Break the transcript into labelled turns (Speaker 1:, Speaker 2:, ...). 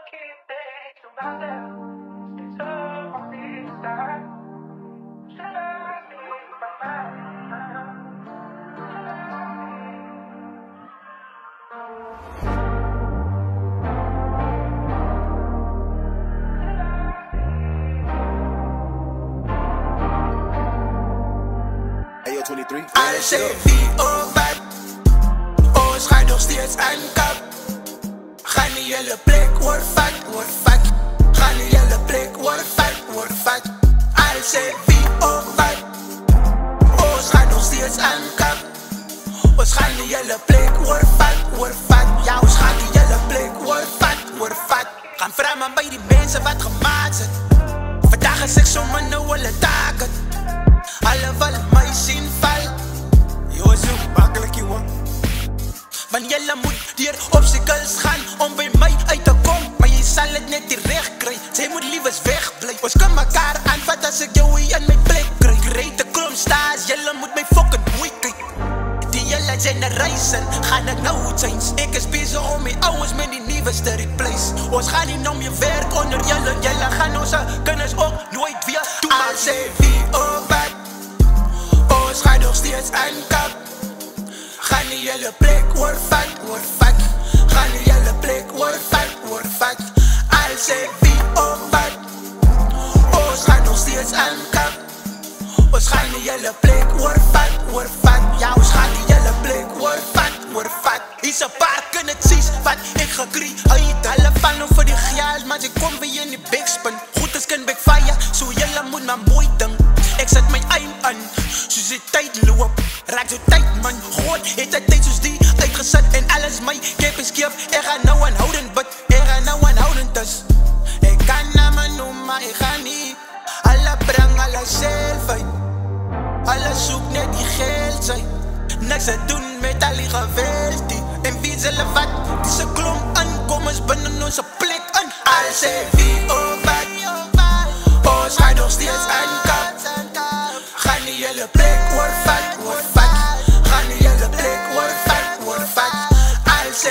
Speaker 1: Ayo 23.
Speaker 2: Alles wie wat, ons gaat nog steeds aan kap. Gaan die hele plek word vat. Gaan die hele plek word vat. Alles wie wat, ons gaat nog steeds aan kap. Ons gaan die hele plek word vat. Ja, ons gaan die hele plek word vat. Gaan vragen bij die mensen wat gemaakt zit. Vandaag is ik zomaar nou alle taken. Alle willen mij zien val. Yo, zo makkelijk jongen. Want jelle moet hier obstacles gaan om bij mij uit te komen. Maar je zal het net niet recht krijgen. Zij moet liever wegblijven. Ons kan elkaar aanvat als ik jou hier aan mijn plek krijg. Reed de krom staas, jelle moet mij fucking moeite kijken. Die jelle generation gaan het nou goed zijn. Ik is bezig om mijn ouders met die nieuwe te replace. Ons gaan niet om je werk onder jelle. Jelle gaan onze kennis ook nooit weer doen. Als wie wat, ons gaat nog steeds aan kap. Gaan die hele plek word vat. Gaan die hele plek word vat. Als wie wat, ons gaat nog steeds aan kap. Ons gaan die hele plek word vat. Ja, ons gaan die hele plek word vat. Is een paar kunnen het zien wat ik gekrie. Uit alle van over die geld, maar ik kom weer in die big spin. Goed is kan big fire, zo jelle moet maar mooi doen. Ik zet mijn aim aan, soos die tijd loop. Raak zo tijd man, God het een tijd soos die uitgezet. En alles my kep is keef. Ik ga nou aanhoudend, but ik ga nou aanhoudend dus. Ik kan naar me noemen, maar ik ga niet. Alle breng alle zelf uit. Alle zoek net die geld zijn. Niks te doen met al die geweld die. En wie zullen wat, die ze klomp aankomers binnen onze plek aan. Als wie wat, ons gaat nog steeds aan kap. Gaan die hele plek word vat. Gaan die hele plek word vat. Als